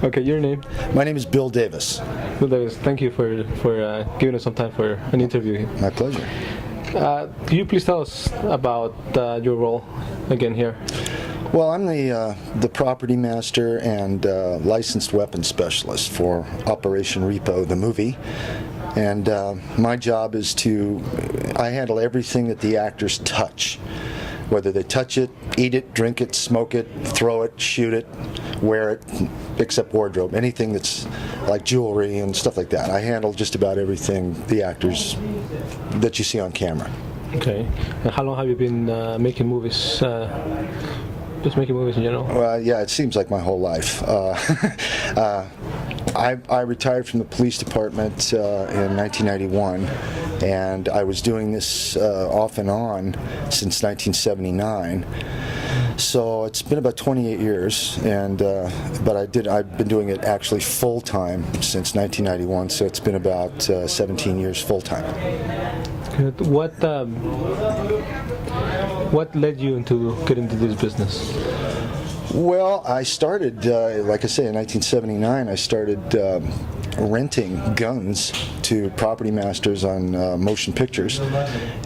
Okay, your name? My name is Bill Davis. Bill Davis, thank you for giving us some time for an interview. My pleasure. Could you please tell us about your role again here? Well, I'm the property master and licensed weapons specialist for Operation REPO, the movie. And my job is I handle everything that the actors touch. Whether they touch it, eat it, drink it, smoke it, throw it, shoot it, wear it, except wardrobe, anything that's like jewelry and stuff like that. I handle just about everything the actors that you see on camera. Okay. And how long have you been making movies? Just making movies in general? Well, yeah, it seems like my whole life. I retired from the police department in 1991, and I was doing this off and on since 1979. So it's been about 28 years, and but I've been doing it actually full time since 1991. So it's been about 17 years full time. Good. What led you into get into this business? Well, I started, like I say, in 1979, I started renting guns to property masters on motion pictures,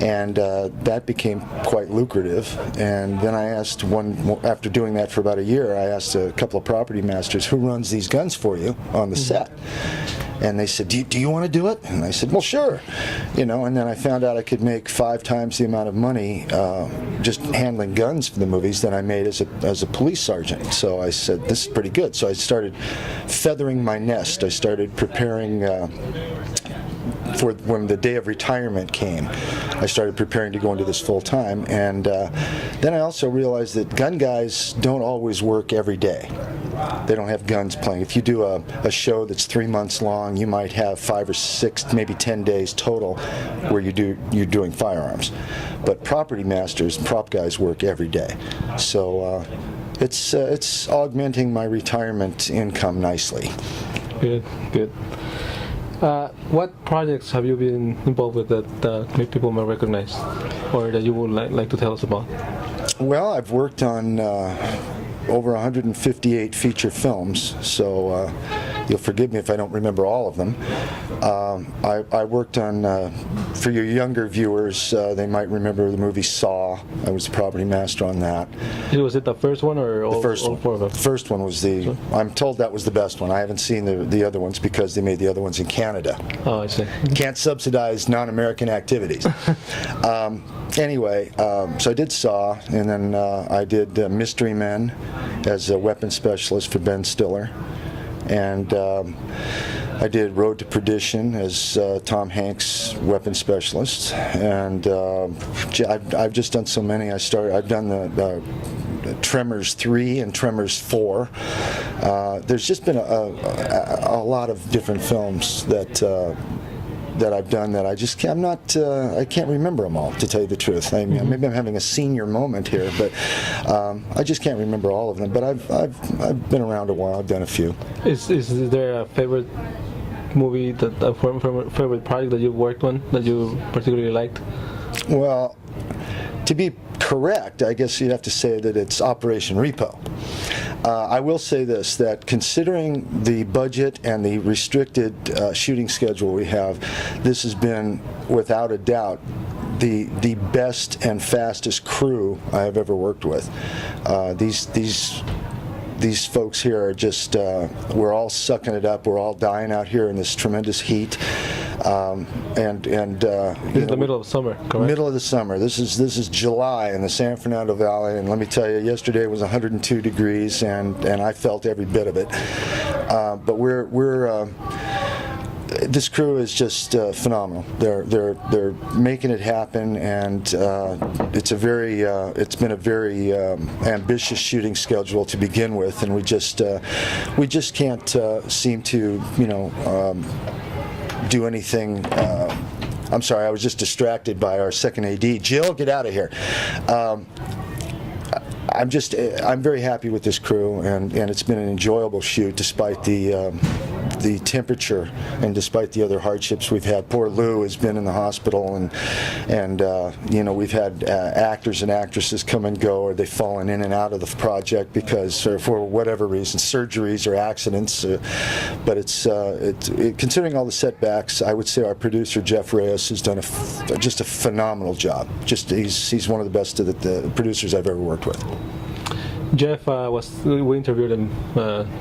and that became quite lucrative. And then I asked after doing that for about a year, I asked a couple of property masters, who runs these guns for you on the set? And they said, do you want to do it? And I said, well, sure. And then I found out I could make 5 times the amount of money just handling guns for the movies than I made as a police sergeant. So I said, this is pretty good. So I started feathering my nest. I started preparing for when the day of retirement came. I started preparing to go into this full time, and then I also realized that gun guys don't always work every day. They don't have guns playing. If you do a show that's 3 months long, you might have 5 or 6, maybe 10 days total where you're doing firearms. But property masters and prop guys work every day. So it's augmenting my retirement income nicely. Good, good. What projects have you been involved with that people may recognize, or that you would like to tell us about? Well, I've worked on over 158 feature films, so you'll forgive me if I don't remember all of them. I worked on, for your younger viewers, they might remember the movie Saw. I was the property master on that. Was it the first one or all 4 of them? The first one was I'm told that was the best one. I haven't seen the other ones because they made the other ones in Canada. Oh, I see. Can't subsidize non-American activities. Anyway, so I did Saw, and then I did Mystery Men as a weapons specialist for Ben Stiller, and I did Road to Perdition as Tom Hanks' weapons specialist, and I've just done so many. I've done the Tremors 3 and Tremors 4. There's just been a lot of different films that I've done that I can't remember them all, to tell you the truth. I mean, maybe I'm having a senior moment here, but I just can't remember all of them. But I've been around a while. I've done a few. Is there a favorite movie, favorite project that you've worked on that you particularly liked? Well, to be correct, I guess you'd have to say that it's Operation REPO. I will say this, that considering the budget and the restricted shooting schedule we have, this has been, without a doubt, the best and fastest crew I have ever worked with. These folks here are just, we're all sucking it up. We're all dying out here in this tremendous heat. This is the middle of summer, correct? Middle of the summer. This is July in the San Fernando Valley, and let me tell you, yesterday was 102 degrees, and I felt every bit of it. But this crew is just phenomenal. They're making it happen, and it's been a very ambitious shooting schedule to begin with, and we just can't seem to do anything. I'm sorry, I was just distracted by our second AD. Jill, get out of here. I'm very happy with this crew, and it's been an enjoyable shoot despite the the temperature, and despite the other hardships we've had, poor Lou has been in the hospital, and you know, we've had actors and actresses come and go, or they've fallen in and out of the project because, or for whatever reason, surgeries or accidents. But considering all the setbacks, I would say our producer Jeff Reyes has done just a phenomenal job. He's one of the best of the producers I've ever worked with. Jeff we interviewed him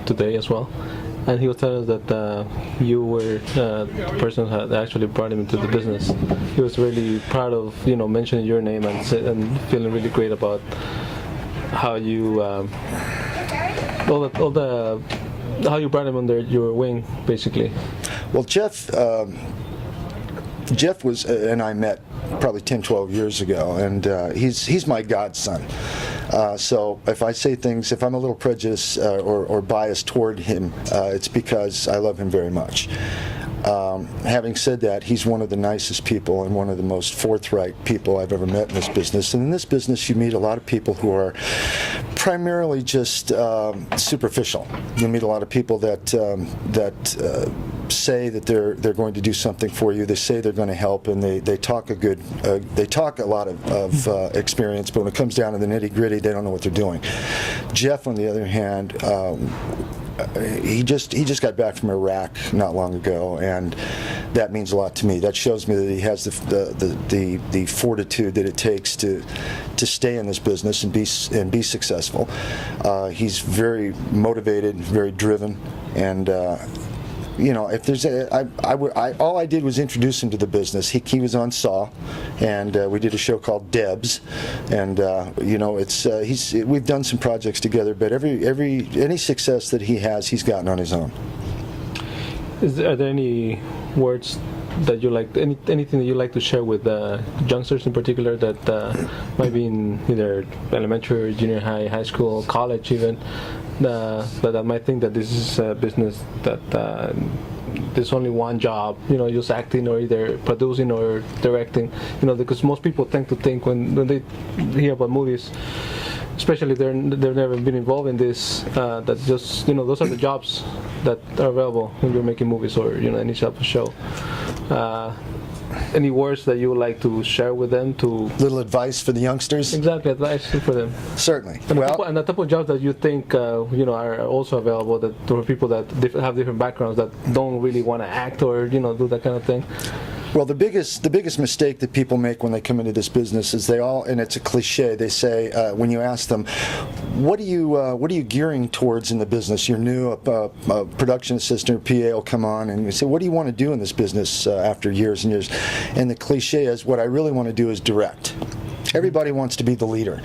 today as well, and he was telling us that you were the person who had actually brought him into the business. He was really proud of, you know, mentioning your name and feeling really great about how you how you brought him under your wing, basically. Well, Jeff was and I met probably 10, 12 years ago, and he's my godson. So if I say things, if I'm a little prejudiced or biased toward him, it's because I love him very much. Having said that, he's one of the nicest people and one of the most forthright people I've ever met in this business. And in this business, you meet a lot of people who are primarily just superficial. You meet a lot of people that say that they're going to do something for you. They say they're going to help, and they talk a lot of experience. But when it comes down to the nitty gritty, they don't know what they're doing. Jeff, on the other hand, he just got back from Iraq not long ago, and that means a lot to me. That shows me that he has the fortitude that it takes to stay in this business and be successful. He's very motivated, very driven, and you know, if there's all I did was introduce him to the business. He was on Saw, and we did a show called Debs, and you know, we've done some projects together. But any success that he has, he's gotten on his own. Are there any words that you like, anything that you like to share with youngsters in particular that might be in either elementary, junior high, high school, college even? That might think that this is a business that there's only one job, you know, just acting or either producing or directing, you know, because most people tend to think when they hear about movies, especially they've never been involved in this, that just, you know, those are the jobs that are available when you're making movies or, you know, any type of show. Any words that you would like to share with them? Little advice for the youngsters? Exactly, advice for them. Certainly. And the type of jobs that you think you know, are also available that for people that have different backgrounds that don't really want to act or, you know, do that kind of thing. Well, the biggest mistake that people make when they come into this business is and it's a cliche, they say, when you ask them, what are you gearing towards in the business? You're new, a production assistant or PA will come on, and you say, what do you want to do in this business after years and years? And the cliche is, what I really want to do is direct. Everybody wants to be the leader.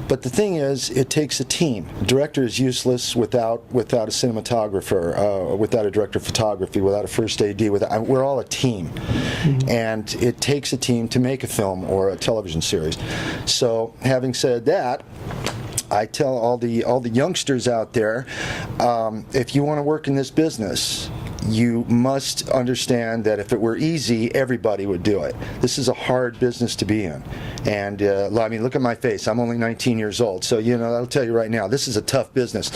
But the thing is, it takes a team. A director is useless without a cinematographer, without a director of photography, without a first AD. We're all a team, and it takes a team to make a film or a television series. So, having said that, I tell all the youngsters out there, if you want to work in this business, you must understand that if it were easy, everybody would do it. This is a hard business to be in. And I mean, look at my face. I'm only 19 years old. So, you know, I'll tell you right now, this is a tough business.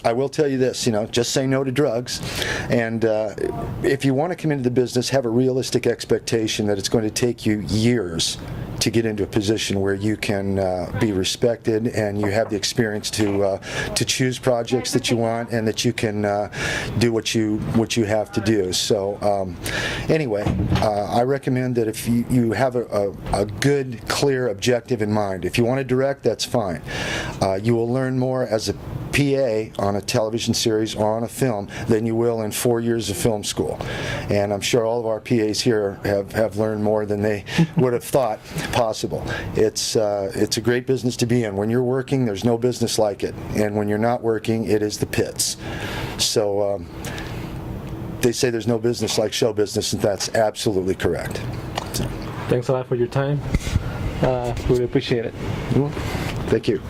I will tell you this, you know, just say no to drugs. And if you want to come into the business, have a realistic expectation that it's going to take you years to get into a position where you can be respected and you have the experience to choose projects that you want and that you can do what you have to do. So anyway, I recommend that if you have a good, clear objective in mind. If you want to direct, that's fine. You will learn more as a PA on a television series or on a film than you will in 4 years of film school. And I'm sure all of our PAs here have learned more than they would have thought possible. It's a great business to be in. When you're working, there's no business like it. And when you're not working, it is the pits. So they say there's no business like show business, and that's absolutely correct. So. Thanks a lot for your time. Really appreciate it. Thank you.